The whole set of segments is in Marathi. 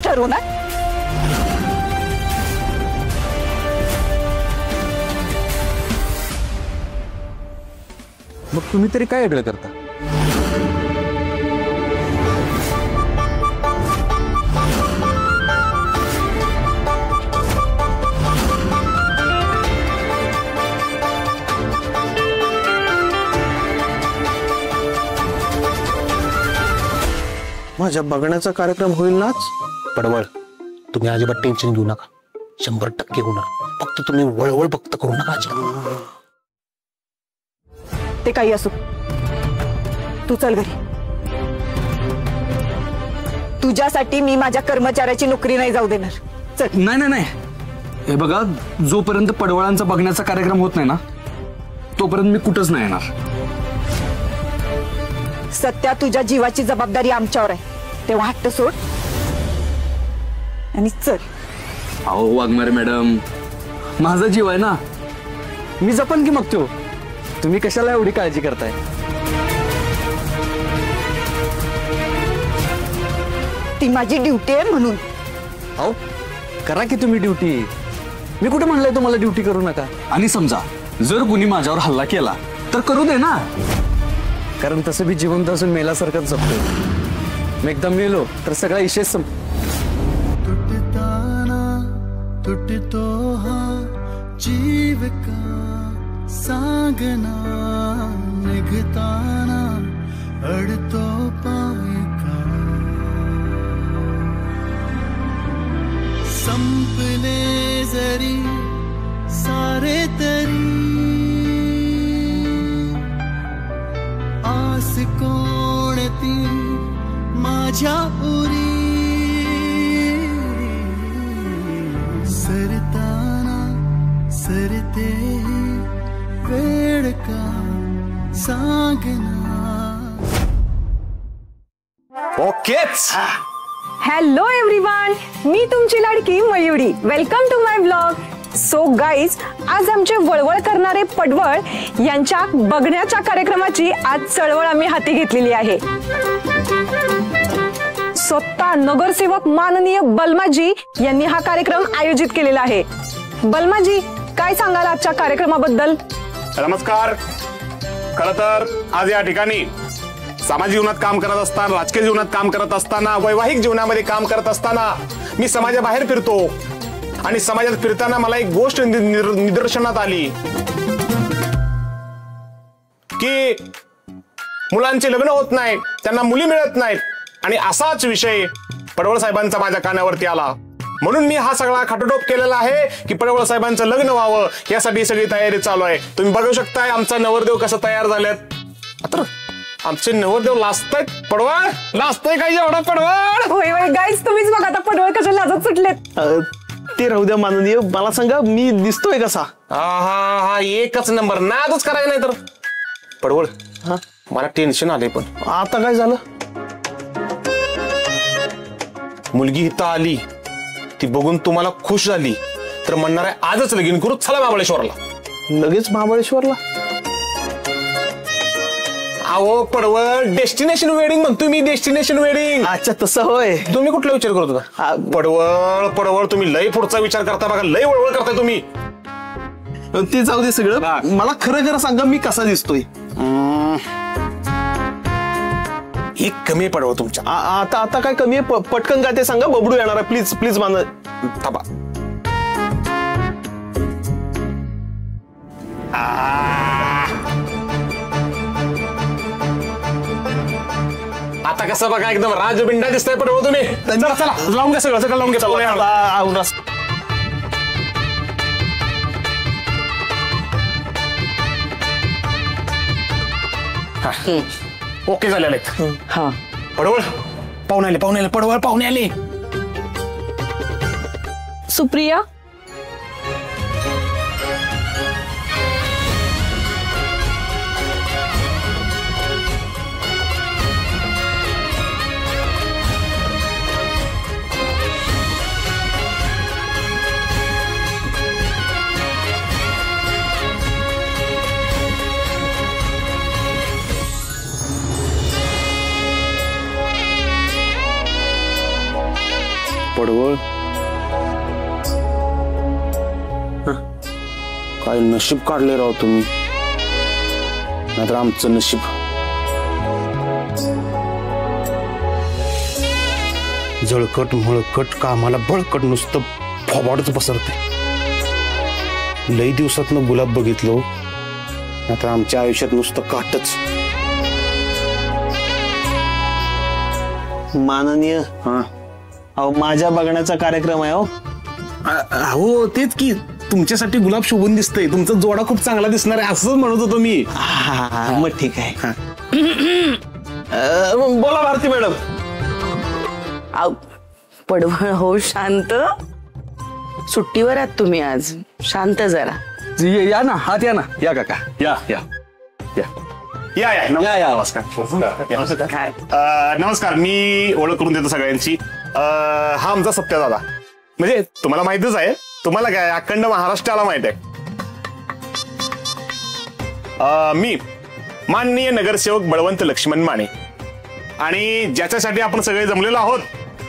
ठरवणार? मग तुम्ही तरी काय वेगळं करता? माझ्या बघण्याचा कार्यक्रम होईल नाच. पडवळ, तुम्ही अजिबात टेन्शन घेऊ नका, 100% होणार. फक्त तुम्ही वळवळ फक्त करू नका. ते काही असो, तू चल घरी. तुझ्यासाठी मी माझ्या कर्मचाऱ्याची नोकरी नाही जाऊ देणार. चल. नाही नाही नाही, हे बघा, जोपर्यंत पडवळांचा बघण्याचा कार्यक्रम होत नाही ना, तोपर्यंत मी कुठंच नाही येणार. सत्या, तुझ्या जीवाची जबाबदारी आमच्यावर आहे, तेव्हा हट्ट सोड आणि चल. अहो वाघमारे मॅडम, माझा जीव आहे ना, मी जपन की. मग तो तुम्ही कशाला एवढी काळजी करताय? ती माझी ड्युटी आहे म्हणून. अहो करा की तुम्ही ड्युटी. मी कुठे म्हणलंय तुम्हाला ड्युटी करू नका? आणि समजा जर कुणी माझ्यावर हल्ला केला तर करू दे ना, कारण तसं बी जिवंत असून मेल्यासारखंच जपतो. मी एकदम मेलो तर सगळा विषय तुटतो हा जीव का सांगना, निघताना अडतो पाय का, संपले जरी सारे तरी आस कोणती माझ्या उरी, सरताना सरते वेळ का सांगना. ओकेच. हॅलो एव्हरीवन, मी तुमची लाडकी Mayuri. Welcome to my blog. So guys, आज आमचे वळवळ करणारे पडवळ यांच्या बघण्याच्या कार्यक्रमाची आज चळवळ आम्ही हाती घेतलेली आहे. स्वतः नगरसेवक माननीय बलमाजी यांनी हा कार्यक्रम आयोजित केलेला आहे. बलमाजी, काय सांगाल आजच्या कार्यक्रमाबद्दल? नमस्कार. खरं तर आज या ठिकाणी सामाजिक जीवनात काम करत असताना, राजकीय जीवनात काम करत असताना, वैवाहिक जीवनामध्ये काम करत असताना मी समाजाबाहेर फिरतो आणि समाजात फिरताना मला एक गोष्ट निदर्शनात आली की मुलांचे लग्न होत नाही, त्यांना मुली मिळत नाहीत, आणि असाच विषय पडवळ साहेबांचा माझ्या कानावरती आला. म्हणून मी हा सगळा खाटोटोप केलेला आहे की पडवळ साहेबांचं लग्न व्हावं, यासाठी सगळी तयारी चालू आहे. तुम्ही बघू शकताय आमचा नवरदेव कसं तयार झालेत. आता आमचे नवरदेव लाजतायत. पडवळ लाजतंय काय एवढा पडवळ? होय होय गाईज, तुम्हीच बघा आता पडवळ कशा लाजत सुटलेत. ते राहू द्या माननीय, मला सांगा मी दिसतोय कसा? हा हा, एकच नंबर. नादच करायचं नाही तर. पडवळ, मला टेन्शन आले. पण आता काय झालं? मुलगी इथं आली, ती बघून तुम्हाला खुश झाली तर म्हणणार आहे आजच लगीन करू, चला महाबळेश्वरला. लगेच महाबळेश्वरला? अहो पडवळ, डेस्टिनेशन वेडिंग म्हणतो मी, डेस्टिनेशन वेडिंग. अच्छा, तसं होय. तुम्ही कुठला विचार करत होता? पडवळ पडवळ, तुम्ही लय पुढचा विचार करता बघा, लय वळवळ करताय तुम्ही. ते जाऊ दे सगळं. मला खरं खरं सांगा, मी कसा दिसतोय? एक कमी पडवळ तुमच्या. आता आता काय कमी आहे? पटकन काय ते सांगा, बबडू येणार आहे. प्लीज प्लीज मान थांबा. आता कसं बघा, एकदम राजबिंडा दिसतंय पडवळ तुम्ही. चला चला, लावून घ्या सगळं, सगळं लावून घ्या. ओके झालेले आहेत. हा पडवळ, पाहुणे आले, पाहुणे आले. पडवळ, पाहुणे आले. सुप्रिया, पडवळ काय नशीब काढले राव तुम्ही, नाहीतर आमचं नशीब. जळकट मळकट कामाला बळकट नुसतं फोबाडच पसरते. लई दिवसातनं गुलाब बघितलो, नाहीतर आमच्या आयुष्यात नुसतं काटच. माननीय अहो माझ्या बघण्याचा कार्यक्रम आहे. हो तेच की, तुमच्यासाठी गुलाब शोभून दिसतंय, तुमचा जोडा खूप चांगला दिसणार आहे असंच म्हणत होतो मी. मग ठीक आहे. बोला भारती मॅडम. पडवळ हो शांत, सुट्टीवर आहात तुम्ही आज, शांत जरा. या ना, हात या ना, या काका, या या या या या या या. नमस्कार. नमस्कार, मी ओळख करून देतो सगळ्यांची. हा आमचा सत्यदादा, म्हणजे तुम्हाला माहितच आहे, तुम्हाला काय अखंड महाराष्ट्राला माहित आहे. मी माननीय नगरसेवक बळवंत लक्ष्मण माने, आणि ज्याच्यासाठी आपण सगळे जमलेलो आहोत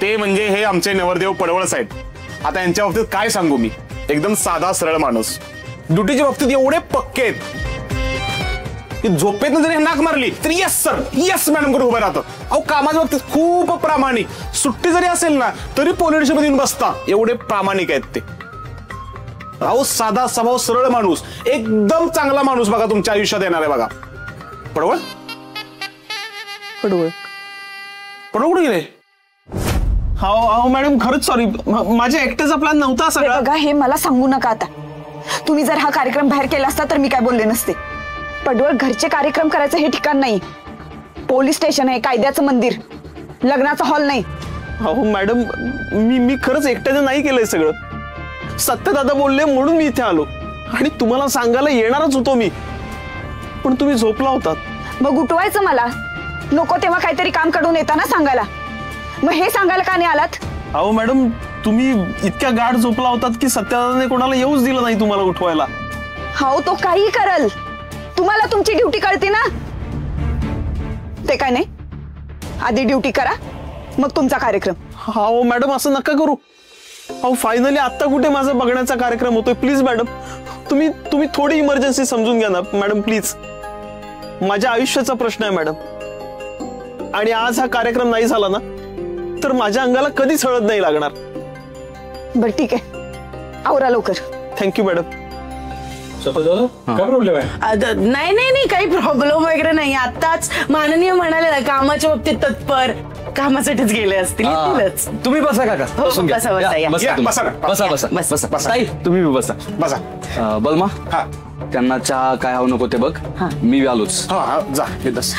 ते म्हणजे हे आमचे नवरदेव पडवळ साहेब. आता यांच्या बाबतीत काय सांगू मी, एकदम साधा सरळ माणूस, ड्युटीच्या बाबतीत एवढे पक्के आहेत की झोपेतनं जरी नाक मारली तरी येस सर, येस मॅडम करून उभे राहतात. अहो कामाच्या बाबतीत खूप प्रामाणिक, सुट्टी जरी असेल ना तरी पोलीस स्टेशनमध्ये येऊन बसता, एवढे प्रामाणिक आहेत ते. अहो साधा स्वभाव, सरळ माणूस, एकदम चांगला माणूस बघा तुमच्या आयुष्यात येणार आहे बघा. पडवळ पडवळ पडवळ कुठे गेले? अहो मॅडम खरंच सॉरी, माझ्या एकट्याचा प्लॅन नव्हता सगळा. बघा हे मला सांगू नका आता. तुम्ही जर हा कार्यक्रम बाहेर केला असता तर मी काय बोलले नसते. पडवळ घरचे कार्यक्रम करायचं हे ठिकाण नाही, पोलीस स्टेशन आहे, कायद्याचं मंदिर, लग्नाचा हॉल नाही. अहो मॅडम मी खरंच एकट्याने नाही केलंय सगळं. सत्यदादा बोलले म्हणून मी इथे आलो, आणि तुम्हाला सांगायला येणारच होतो मी, पण तुम्ही झोपला होतात. मग उठवायचं मला नको तेव्हा काहीतरी काम काढून येताना सांगायला. मग हे सांगायला का नाही आलात? अहो मॅडम तुम्ही इतक्या गाढ झोपला होतात की सत्यदादाने कोणाला येऊच दिलं नाही तुम्हाला उठवायला. हो तो काही करल, तुम्हाला तुमची ड्युटी कळते ना. ते काय नाही, आधी ड्युटी करा मग तुमचा कार्यक्रम. हो मॅडम असं नका करू. अहो फायनली आता कुठे माझा बघण्याचा कार्यक्रम होतोय. प्लीज मॅडम तुम्ही थोडी इमर्जन्सी समजून घ्या ना मॅडम प्लीज. माझ्या आयुष्याचा प्रश्न आहे मॅडम, आणि आज हा कार्यक्रम नाही झाला ना तर माझ्या अंगाला कधीच हळद नाही लागणार. बरं ठीक आहे, आवरा लवकर. Thank you madam. काय प्रॉब्लेम आहे? नाही नाही नाही, काही प्रॉब्लेम वगैरे नाही. आताच माननीय म्हणाले ना कामाच्या बाबतीत तत्पर, कामासाठीच गेले असतील. येतीलच. तुम्ही बसा काका, हो, बसून घ्या. बसा, बसा, या, या. बसा या, तुम्ही. बसा ना. बसा बसा बस, बसा बसा. ताई, तुम्ही बी बसा. बसा. बलमा, हा त्यांना चहा काय हवं नको ते बघ, मी बी आलोच. हा जा हे दस.